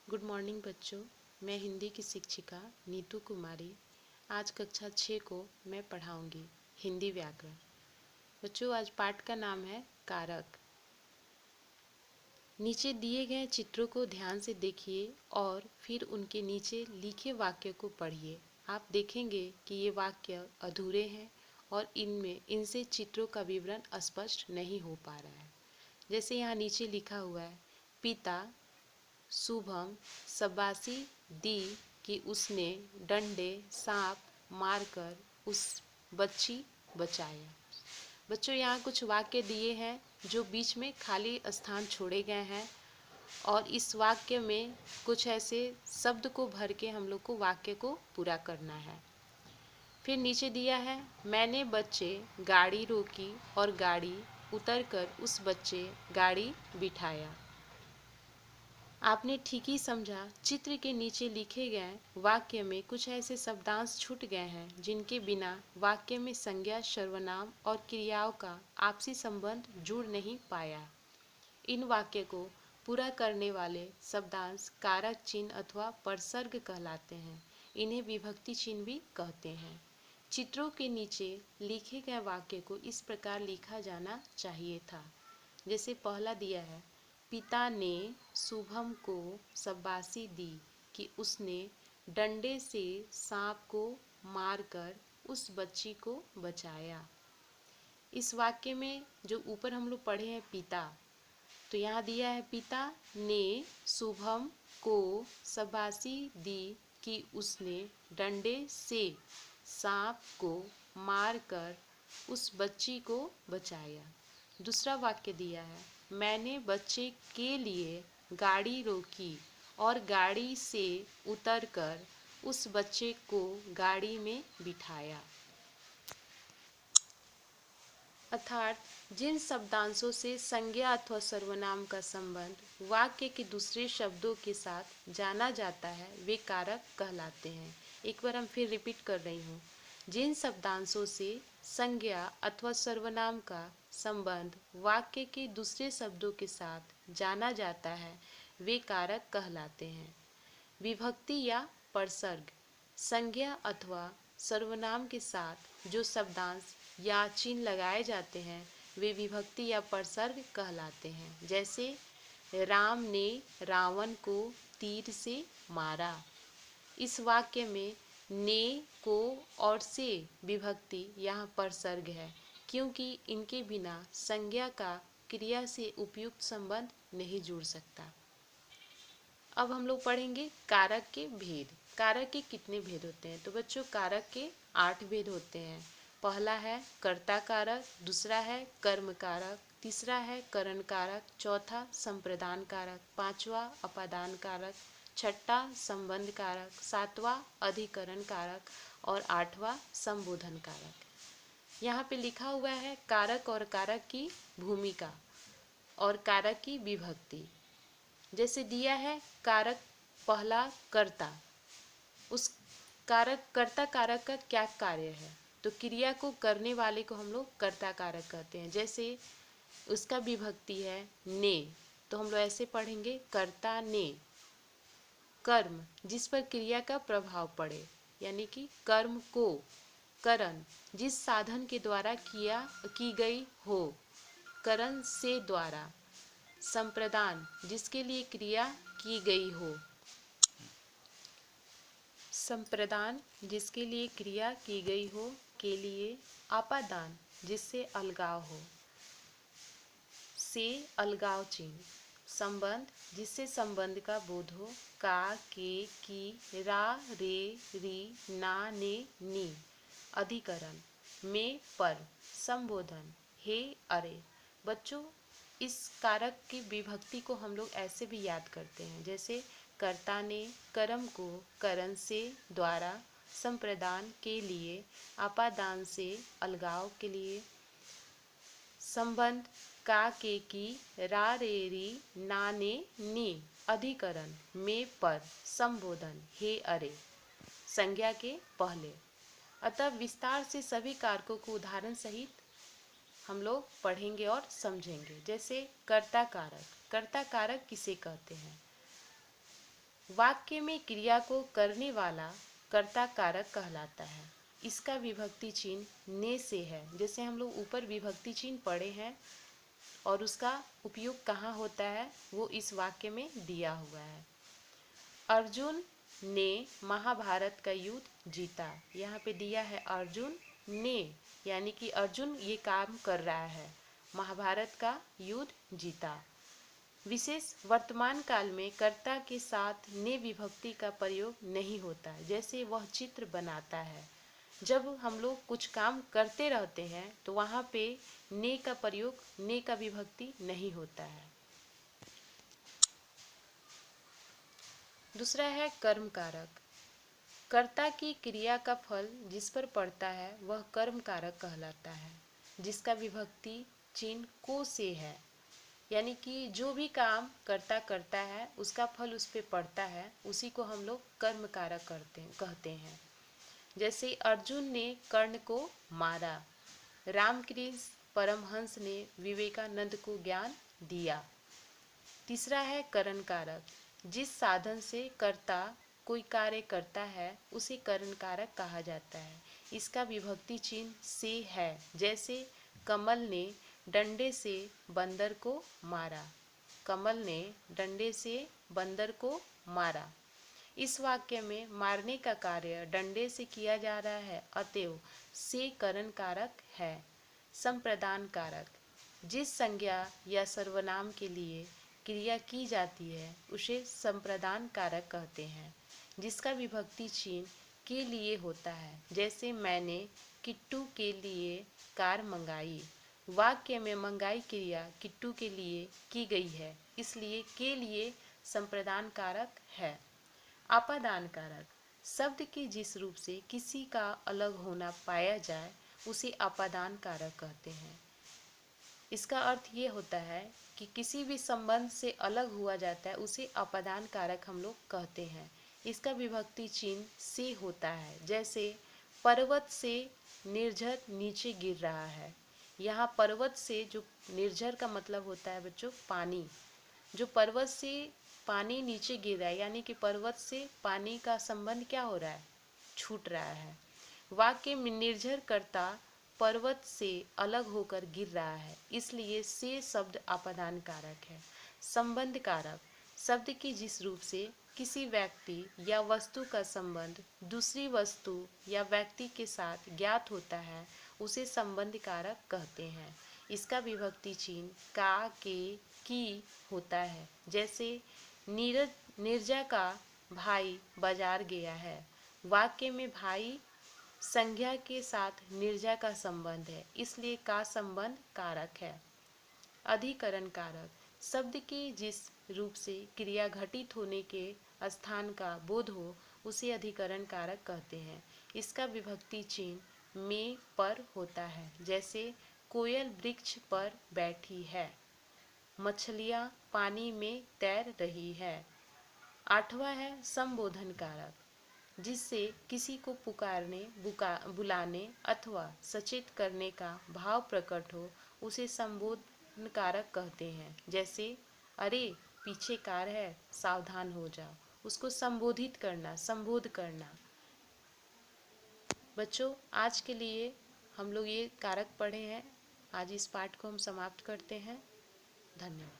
Good morning बच्चों। मैं हिंदी की शिक्षिका नीतू कुमारी आज कक्षा 6 को मैं पढ़ाऊंगी हिंदी व्याकरण। बच्चों, आज पाठ का नाम है कारक। नीचे दिए गए चित्रों को ध्यान से देखिए और फिर उनके नीचे लिखे वाक्य को पढ़िए। आप देखेंगे कि ये वाक्य अधूरे हैं और इनसे चित्रों का विवरण स्पष्ट नहीं हो पा रहा है। जैसे यहाँ नीचे लिखा हुआ है, पिता शुभम शाबाशी दी कि उसने डंडे सांप मारकर उस बच्ची बचाया। बच्चों, यहाँ कुछ वाक्य दिए हैं जो बीच में खाली स्थान छोड़े गए हैं और इस वाक्य में कुछ ऐसे शब्द को भर के हम लोग को वाक्य को पूरा करना है। फिर नीचे दिया है, मैंने बच्चे गाड़ी रोकी और गाड़ी उतरकर उस बच्चे गाड़ी बिठाया। आपने ठीक ही समझा। चित्र के नीचे लिखे गए वाक्य में कुछ ऐसे शब्दांश छूट गए हैं जिनके बिना वाक्य में संज्ञा, सर्वनाम और क्रियाओं का आपसी संबंध जुड़ नहीं पाया। इन वाक्य को पूरा करने वाले शब्दांश कारक चिन्ह अथवा परसर्ग कहलाते हैं। इन्हें विभक्ति चिन्ह भी कहते हैं। चित्रों के नीचे लिखे गए वाक्य को इस प्रकार लिखा जाना चाहिए था। जैसे पहला दिया है, पिता ने शुभम को शाबाशी दी कि उसने डंडे से सांप को मारकर उस बच्ची को बचाया। इस वाक्य में जो ऊपर हम लोग पढ़े हैं पिता, तो यहाँ दिया है पिता ने शुभम को शाबाशी दी कि उसने डंडे से सांप को मारकर उस बच्ची को बचाया। दूसरा वाक्य दिया है, मैंने बच्चे के लिए गाड़ी रोकी और गाड़ी से उतरकर उस बच्चे को गाड़ी में बिठाया। अर्थात जिन शब्दांशों से संज्ञा अथवा सर्वनाम का संबंध वाक्य के दूसरे शब्दों के साथ जाना जाता है वे कारक कहलाते हैं। एक बार हम फिर रिपीट कर रही हूँ। जिन शब्दांशों से संज्ञा अथवा सर्वनाम का संबंध वाक्य के दूसरे शब्दों के साथ जाना जाता है वे कारक कहलाते हैं। विभक्ति या परसर्ग संज्ञा अथवा सर्वनाम के साथ जो शब्दांश या चिन्ह लगाए जाते हैं वे विभक्ति या परसर्ग कहलाते हैं। जैसे राम ने रावण को तीर से मारा। इस वाक्य में ने को और से विभक्ति यहाँ परसर्ग है, क्योंकि इनके बिना संज्ञा का क्रिया से उपयुक्त संबंध नहीं जुड़ सकता। अब हम लोग पढ़ेंगे कारक के भेद। कारक के कितने भेद होते हैं? तो बच्चों, कारक के 8 भेद होते हैं। पहला है कर्ता कारक, दूसरा है कर्म कारक, तीसरा है करण कारक, चौथा संप्रदान कारक, पांचवा अपादान कारक, छठा संबंध कारक, सातवां अधिकरण कारक और आठवां संबोधन कारक। यहाँ पे लिखा हुआ है कारक और कारक की भूमिका और कारक की विभक्ति। जैसे दिया है कारक पहला कर्ता, उस कारक कर्ता कारक का क्या कार्य है? तो क्रिया को करने वाले को हम लोग कर्ता कारक कहते हैं। जैसे उसका विभक्ति है ने, तो हम लोग ऐसे पढ़ेंगे कर्ता ने। कर्म जिस पर क्रिया का प्रभाव पड़े, यानी कि कर्म को करण जिस साधन के द्वारा की गई हो, करण से द्वारा। संप्रदान जिसके लिए क्रिया की गई हो, संप्रदान जिसके लिए क्रिया की गई हो के लिए। आपादान जिससे अलगाव हो, से अलगाव चिन्ह। संबंध जिससे संबंध का बोध हो, का के की रा रे री ना ने नी। अधिकरण में पर। संबोधन हे अरे। बच्चों, इस कारक की विभक्ति को हम लोग ऐसे भी याद करते हैं। जैसे कर्ता ने कर्म को करण से द्वारा, संप्रदान के लिए, आपादान से अलगाव के लिए, संबंध का के की रा रे री ना ने नी। अधिकरण में पर। संबोधन हे अरे संज्ञा के पहले। अतः विस्तार से सभी कारकों को उदाहरण सहित हम लोग पढ़ेंगे और समझेंगे। जैसे कर्ता कारक। कर्ता कारक किसे कहते हैं? वाक्य में क्रिया को करने वाला कर्ता कारक कहलाता है। इसका विभक्ति चिन्ह ने से है। जैसे हम लोग ऊपर विभक्ति चिन्ह पढ़े हैं और उसका उपयोग कहाँ होता है वो इस वाक्य में दिया हुआ है। अर्जुन ने महाभारत का युद्ध जीता। यहाँ पे दिया है अर्जुन ने, यानी कि अर्जुन ये काम कर रहा है, महाभारत का युद्ध जीता। विशेष वर्तमान काल में कर्ता के साथ ने विभक्ति का प्रयोग नहीं होता। जैसे वह चित्र बनाता है, जब हम लोग कुछ काम करते रहते हैं तो वहाँ पे ने का प्रयोग, ने का विभक्ति नहीं होता है। दूसरा है कर्म कारक। कर्ता की क्रिया का फल जिस पर पड़ता है वह कर्म कारक कहलाता है, जिसका विभक्ति चिन्ह को से है। यानी कि जो भी काम कर्ता करता है उसका फल उस पर पड़ता है, उसी को हम लोग कर्म कारक कहते हैं। जैसे अर्जुन ने कर्ण को मारा, रामकृष्ण परमहंस ने विवेकानंद को ज्ञान दिया। तीसरा है करण कारक। जिस साधन से कर्ता कोई कार्य करता है उसे करण कारक कहा जाता है। इसका विभक्ति चिन्ह से है। जैसे कमल ने डंडे से बंदर को मारा, कमल ने डंडे से बंदर को मारा। इस वाक्य में मारने का कार्य डंडे से किया जा रहा है, अतएव से करण कारक है। संप्रदान कारक। जिस संज्ञा या सर्वनाम के लिए क्रिया की जाती है उसे संप्रदान कारक कहते हैं, जिसका विभक्ति चिन्ह के लिए होता है। जैसे मैंने किट्टू के लिए कार मंगाई। वाक्य में मंगाई क्रिया किट्टू के लिए की गई है, इसलिए के लिए संप्रदान कारक है। आपादान कारक। शब्द के जिस रूप से किसी का अलग होना पाया जाए उसे आपादान कारक कहते हैं। इसका अर्थ ये होता है कि किसी भी संबंध से अलग हुआ जाता है उसे आपादान कारक हम लोग कहते हैं। इसका विभक्ति चिन्ह से होता है। जैसे पर्वत से निर्झर नीचे गिर रहा है। यहाँ पर्वत से जो निर्झर का मतलब होता है बच्चों पानी, जो पर्वत से पानी नीचे गिर रहा है, यानी कि पर्वत से पानी का संबंध क्या हो रहा है, छूट रहा है। वाक्य में निर्झर कर्ता पर्वत से अलग होकर गिर रहा है, इसलिए से शब्द आपादान कारक है। संबंध कारक। शब्द की जिस रूप से किसी व्यक्ति या वस्तु का संबंध दूसरी वस्तु या व्यक्ति के साथ ज्ञात होता है उसे संबंध कारक कहते हैं। इसका विभक्ति चिन्ह का, के, की होता है। जैसे नीरजा का भाई बाजार गया है। वाक्य में भाई संज्ञा के साथ निर्जा का संबंध है, इसलिए का संबंध कारक है। अधिकरण कारक। शब्द के जिस रूप से क्रिया घटित होने के स्थान का बोध हो उसे अधिकरण कारक कहते हैं। इसका विभक्ति चिन्ह में पर होता है। जैसे कोयल वृक्ष पर बैठी है, मछलियाँ पानी में तैर रही है। आठवां है संबोधन कारक। जिससे किसी को पुकारने, बुलाने अथवा सचेत करने का भाव प्रकट हो उसे संबोधन कारक कहते हैं। जैसे अरे पीछे कार है, सावधान हो जाओ, उसको संबोधित करना, संबोध करना। बच्चों आज के लिए हम लोग ये कारक पढ़े हैं। आज इस पाठ को हम समाप्त करते हैं। धन्यवाद।